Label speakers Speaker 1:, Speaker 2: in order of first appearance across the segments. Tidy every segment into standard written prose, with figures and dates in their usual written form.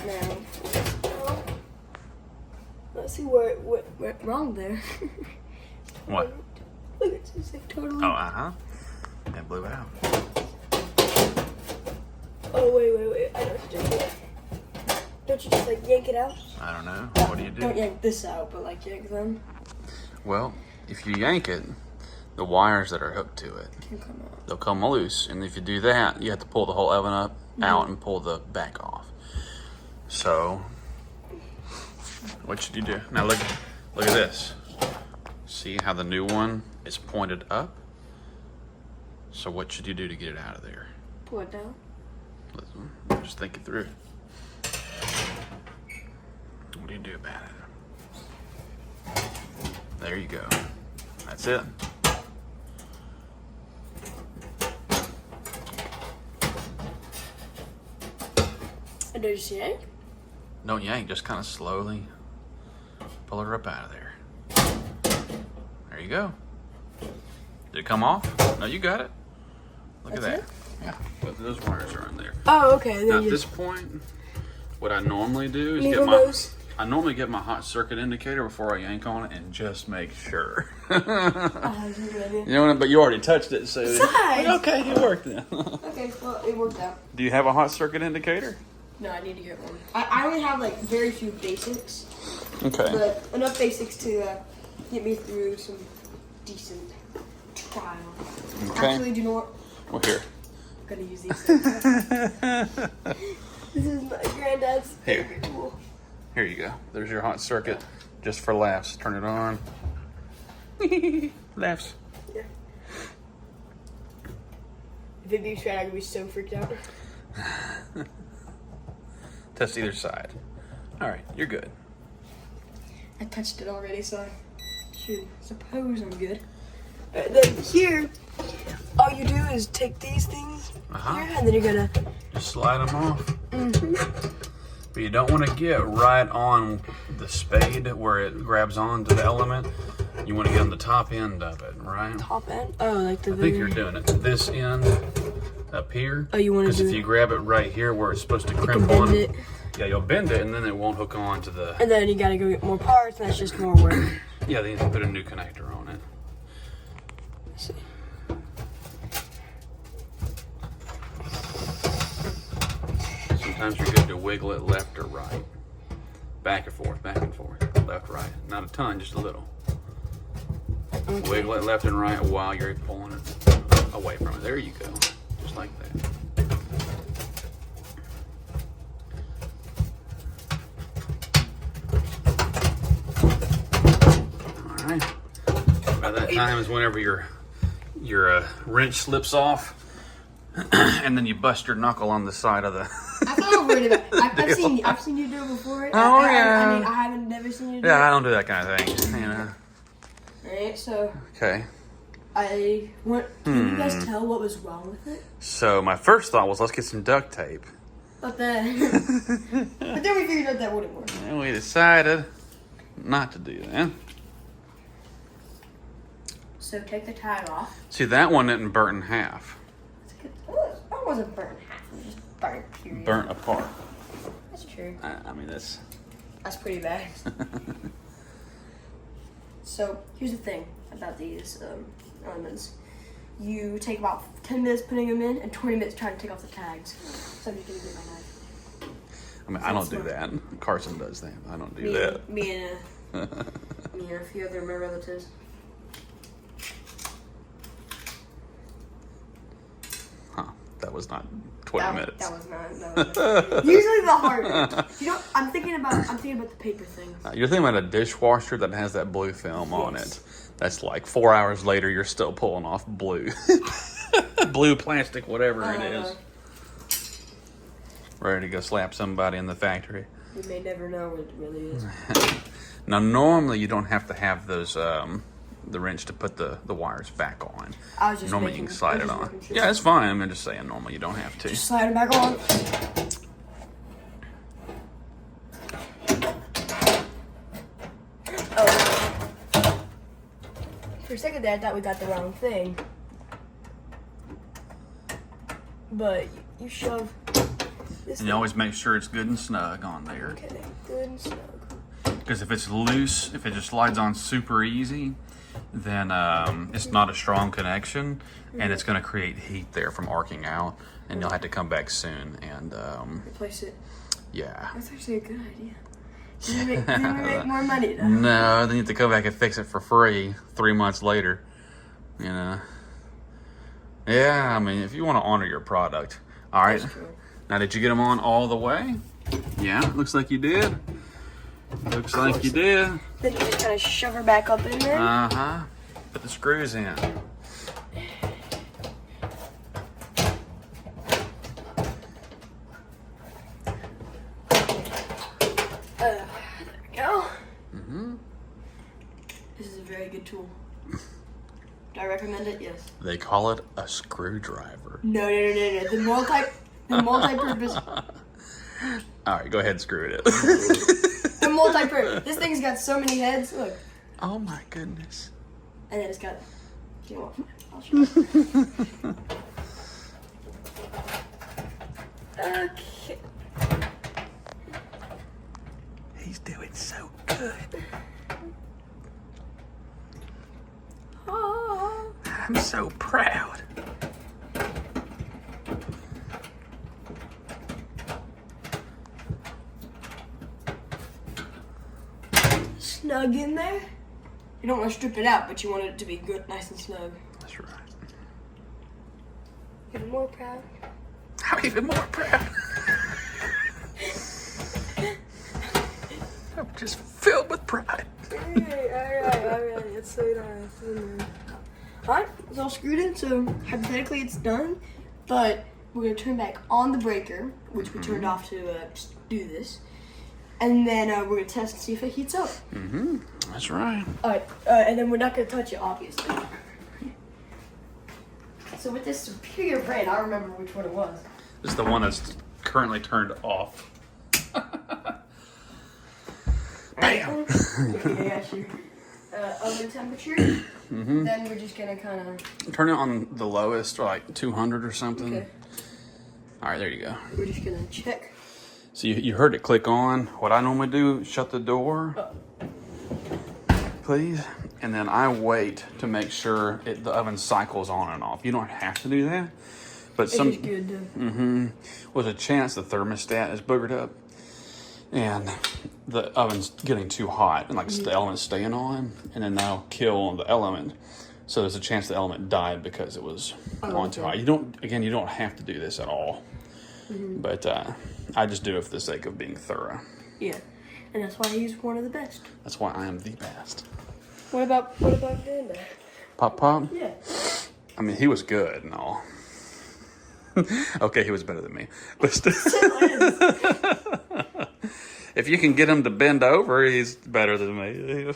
Speaker 1: now. Let's see what went wrong there.
Speaker 2: What?
Speaker 1: Look, it's just like totally.
Speaker 2: Oh, it blew out.
Speaker 1: Oh, wait. I know what you do. Don't you just like yank it out?
Speaker 2: I don't know. What do you do?
Speaker 1: Don't yank this out, but like yank them.
Speaker 2: Well, if you yank it, the wires that are hooked to it,
Speaker 1: Can come out.
Speaker 2: they'll come loose. And if you do that, you have to pull the whole oven up, out, and pull the back off. So, what should you do? Now look at this. See how the new one is pointed up? So what should you do to get it out of there?
Speaker 1: Pull it down.
Speaker 2: Let's just think it through. What do you do about it? There you go. That's it.
Speaker 1: And did you see it?
Speaker 2: Don't yank, just kind of slowly pull her up out of there. There you go. Did it come off? No, you got it. Look at that.
Speaker 1: That's
Speaker 2: Yeah, but those wires are in there.
Speaker 1: Oh, okay.
Speaker 2: Now at this point, what I normally do is I normally get my hot circuit indicator before I yank on it and just make sure. You know what? But you already touched it, so
Speaker 1: Besides.
Speaker 2: okay, it worked then.
Speaker 1: Okay, well, it worked out.
Speaker 2: Do you have a hot circuit indicator?
Speaker 1: No, I need to get one. I only have like very few basics,
Speaker 2: Okay.
Speaker 1: but enough basics to get me through some decent trial.
Speaker 2: Okay.
Speaker 1: Actually, do you know what?
Speaker 2: Well, here.
Speaker 1: I'm gonna use these things. This is my granddad's
Speaker 2: Here.
Speaker 1: favorite tool.
Speaker 2: Here you go. There's your hot circuit, just for laughs. Turn it on. Laughs.
Speaker 1: Yeah. If it beeps right, I'm gonna be so freaked out.
Speaker 2: Test either side. All right, you're good.
Speaker 1: I touched it already, so I should suppose I'm good. Then here, all you do is take these things here, and then you're gonna
Speaker 2: Just slide them off. But you don't want to get right on the spade where it grabs onto the element. You want to get on the top end of it, right?
Speaker 1: top end. Oh, like the.
Speaker 2: I think you're doing it. This end up here.
Speaker 1: Oh, you want to
Speaker 2: Because
Speaker 1: do
Speaker 2: if you grab it right here where it's supposed to
Speaker 1: you
Speaker 2: crimp
Speaker 1: can
Speaker 2: on,
Speaker 1: bend it,
Speaker 2: yeah, you'll bend it, and then it won't hook on to the.
Speaker 1: and then you gotta go get more parts, and that's just more work.
Speaker 2: Yeah, then you have to put a new connector on it.
Speaker 1: Let's see.
Speaker 2: Sometimes you're good to wiggle it left or right. Back and forth, left, right. Not a ton, just a little.
Speaker 1: Okay.
Speaker 2: Wiggle it left and right while you're pulling it away from it. There you go. Just like that. All right. By that time is whenever your wrench slips off, and then you bust your knuckle on the side of the.
Speaker 1: I thought I was worried about. I've seen you do it before.
Speaker 2: Oh,
Speaker 1: I mean, I haven't never seen you do
Speaker 2: Yeah, I
Speaker 1: it.
Speaker 2: don't do that kind of thing. You know.
Speaker 1: Alright, so
Speaker 2: Okay.
Speaker 1: I want. Can you guys tell what was wrong with it?
Speaker 2: So my first thought was let's get some duct tape.
Speaker 1: But then, but then we figured out that wouldn't work.
Speaker 2: And we decided not to do that.
Speaker 1: So take the tag off.
Speaker 2: See, that one didn't burn in half.
Speaker 1: I wasn't burnt half. It was just burnt. Period.
Speaker 2: Burnt apart.
Speaker 1: That's true.
Speaker 2: I mean, that's.
Speaker 1: That's pretty bad. So here's the thing about these elements. You take about 10 minutes putting them in and 20 minutes trying to take off the tags. So I'm just gonna get my knife.
Speaker 2: I mean, I don't do that. Carson does that. I don't do that.
Speaker 1: Me and a few other of my relatives.
Speaker 2: Huh. That was not 20 minutes.
Speaker 1: That was not. Usually the hardest. You know, I'm thinking about the paper things.
Speaker 2: You're thinking about a dishwasher that has that blue film on it. That's like 4 hours later, you're still pulling off blue. Blue plastic, whatever it is. Ready to go slap somebody in the factory.
Speaker 1: You may never know what it really is.
Speaker 2: Now, normally you don't have to have those, the wrench to put the wires back on.
Speaker 1: I was just
Speaker 2: Normally you can slide it on. Yeah, it's fine. I'm just saying normally you don't have to.
Speaker 1: Just slide it back on. Oh. For a second there, I thought we got the wrong thing. But you shove This
Speaker 2: And you always make sure it's good and snug on there.
Speaker 1: Okay, good and snug.
Speaker 2: Because if it's loose, if it just slides on super easy, then it's not a strong connection, and it's going to create heat there from arcing out, and you'll have to come back soon. And
Speaker 1: Replace it.
Speaker 2: yeah.
Speaker 1: That's actually a good idea. Then we make more money though.
Speaker 2: No, then you have to come back and fix it for free 3 months later. You know. Yeah, I mean, if you want to honor your product. All right.
Speaker 1: That's true.
Speaker 2: Now, did you get them on all the way? Yeah, looks like you did. Looks like you did.
Speaker 1: Then you just kind of shove her back up in there.
Speaker 2: Uh-huh. Put the screws in.
Speaker 1: There we go. This is a very good tool. Do I recommend it? Yes.
Speaker 2: They call it a screwdriver.
Speaker 1: No. The multi-purpose.
Speaker 2: All right, go ahead and screw it in.
Speaker 1: The multi-purpose. This thing's got so many heads. Look.
Speaker 2: Oh my goodness.
Speaker 1: And then it's got. You know what? I'll show you. Okay.
Speaker 2: He's doing so good.
Speaker 1: Oh.
Speaker 2: I'm so proud.
Speaker 1: Snug in there. You don't want to strip it out, but you want it to be good, nice and snug.
Speaker 2: That's right.
Speaker 1: Even more proud.
Speaker 2: I'm even more proud. I'm just filled with pride.
Speaker 1: Alright. It's so nice. Alright, it's all screwed in, so hypothetically it's done. But we're going to turn back on the breaker, which we turned off to do this. And then we're going to test and see if it heats up.
Speaker 2: That's right.
Speaker 1: Alright, and then we're not going to touch it, obviously. So with this Superior brand, I remember which one it was.
Speaker 2: This is the one that's currently turned off. Bam!
Speaker 1: Okay, yeah, sure. Oven temperature. Then we're just gonna kind of.
Speaker 2: Turn it on the lowest, or like 200 or something.
Speaker 1: Okay.
Speaker 2: All right, there you go.
Speaker 1: We're just gonna check.
Speaker 2: So you heard it click on. What I normally do, shut the door, please, and then I wait to make sure the oven cycles on and off. You don't have to do that, but
Speaker 1: It's just good to.
Speaker 2: There's a chance the thermostat is boogered up, and the oven's getting too hot, and like the element's staying on, and then that'll kill the element. So there's a chance the element died because it was on too hot. You don't have to do this at all, but I just do it for the sake of being thorough.
Speaker 1: Yeah, and that's why he's one of the best.
Speaker 2: That's why I am the best.
Speaker 1: What about Vanda?
Speaker 2: Pop?
Speaker 1: Yeah.
Speaker 2: I mean, he was good and all. Okay, he was better than me, but still. If you can get him to bend over, he's better than me.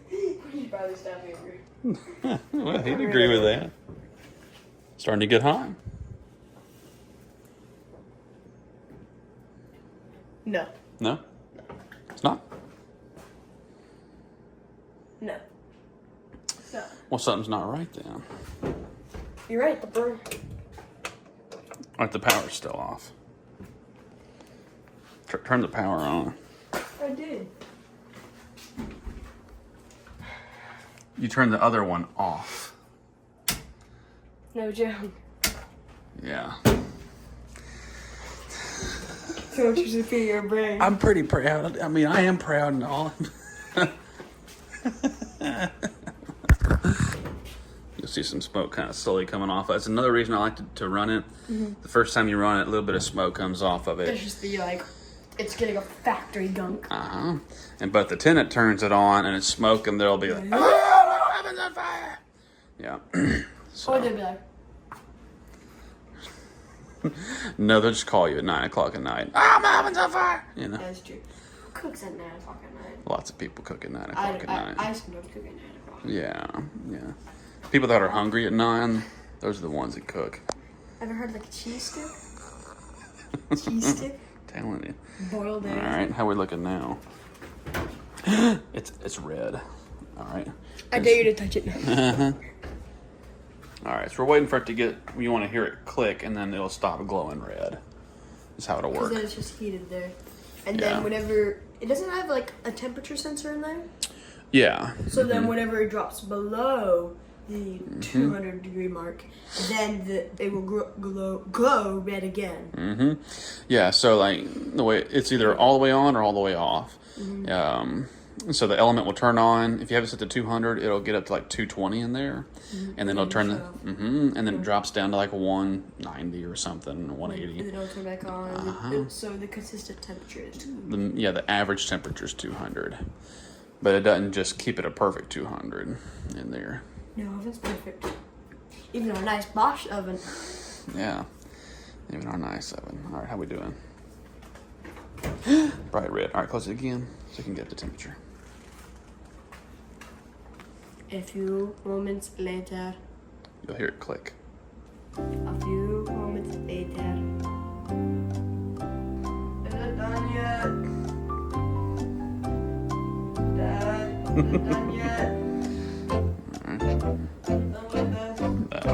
Speaker 1: He'd probably stop me angry.
Speaker 2: Well, he'd agree with that. Starting to get hot.
Speaker 1: No.
Speaker 2: No? It's not?
Speaker 1: No. No.
Speaker 2: Well, something's not right then.
Speaker 1: You're right. The burn.
Speaker 2: All right, the power's still off. Turn the power on.
Speaker 1: I did.
Speaker 2: You turn the other one off.
Speaker 1: No joke.
Speaker 2: Yeah.
Speaker 1: So much for Superior brand.
Speaker 2: I'm pretty proud. I mean, I am proud and all. You'll see some smoke kind of slowly coming off. That's another reason I like to run it. The first time you run it, a little bit of smoke comes off of it.
Speaker 1: It's just the it's getting a factory gunk.
Speaker 2: But the tenant turns it on and it's smoking, there'll be like, oh, heaven's on fire. Yeah.
Speaker 1: Or they'd be like,
Speaker 2: no, they'll just call you at 9 o'clock at night. Oh, my oven's on fire. You know,
Speaker 1: that's true. Who cooks at 9 o'clock at night?
Speaker 2: lots of people cook at 9 o'clock at night.
Speaker 1: I sometimes cook at 9 o'clock.
Speaker 2: Yeah. People that are hungry at 9, those are the ones that cook.
Speaker 1: Ever heard like a cheese stick? Cheese stick?
Speaker 2: Telling you.
Speaker 1: Boiled eggs.
Speaker 2: All right, how we looking now? It's red. All right.
Speaker 1: I dare you to touch it now.
Speaker 2: All right, so we're waiting for it to get. You want to hear it click, and then it'll stop glowing red. is how it'll
Speaker 1: Because
Speaker 2: work.
Speaker 1: then it's just heated there. And
Speaker 2: Yeah.
Speaker 1: then whenever, it doesn't have like a temperature sensor in there.
Speaker 2: Yeah.
Speaker 1: So then whenever it drops below the 200 degree mark, then it will glow red again.
Speaker 2: Yeah, so like the way it's either all the way on or all the way off. So the element will turn on. If you have it set to 200, it'll get up to like 220 in there, and then it'll turn and then it drops down to like 190 or something,
Speaker 1: And
Speaker 2: 180.
Speaker 1: then it'll turn back on. So the consistent temperature is 200.
Speaker 2: The average temperature is 200, but it doesn't just keep it a perfect 200 in there.
Speaker 1: No oven's perfect. Even a nice Bosch oven.
Speaker 2: Yeah, even our nice oven. All right, how we doing? Bright red. All right, close it again so you can get the temperature.
Speaker 1: A few moments later.
Speaker 2: You'll hear it click.
Speaker 1: A few moments later. Is it done yet? Dad, is it done yet? Done with this?
Speaker 2: No,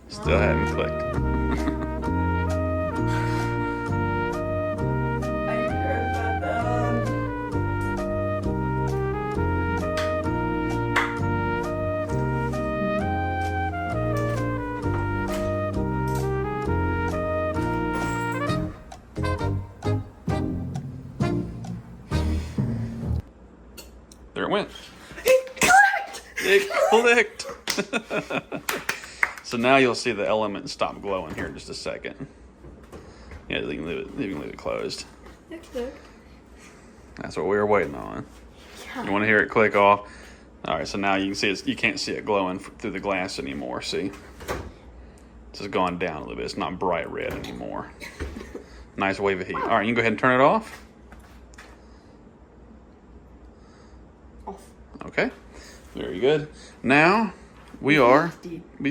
Speaker 2: still hadn't clicked.
Speaker 1: Are you sure it's not done?
Speaker 2: There it went.
Speaker 1: It clicked!
Speaker 2: It clicked. So now you'll see the element stop glowing here in just a second. Yeah, you can leave it closed.
Speaker 1: It clicked.
Speaker 2: That's what we were waiting on. You want to hear it click off? All right, so now you can see you can't see it glowing through the glass anymore. See, this has gone down a little bit. It's not bright red anymore. Nice wave of heat. All right, you can go ahead and turn it off.
Speaker 1: Off.
Speaker 2: Okay, very good. Now we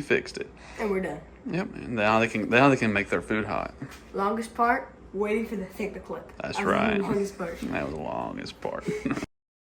Speaker 2: fixed it.
Speaker 1: And we're done.
Speaker 2: Yep, and now they can make their food hot.
Speaker 1: Longest part, waiting for the thing to click.
Speaker 2: That's
Speaker 1: The
Speaker 2: right.
Speaker 1: longest part.
Speaker 2: That was the longest part.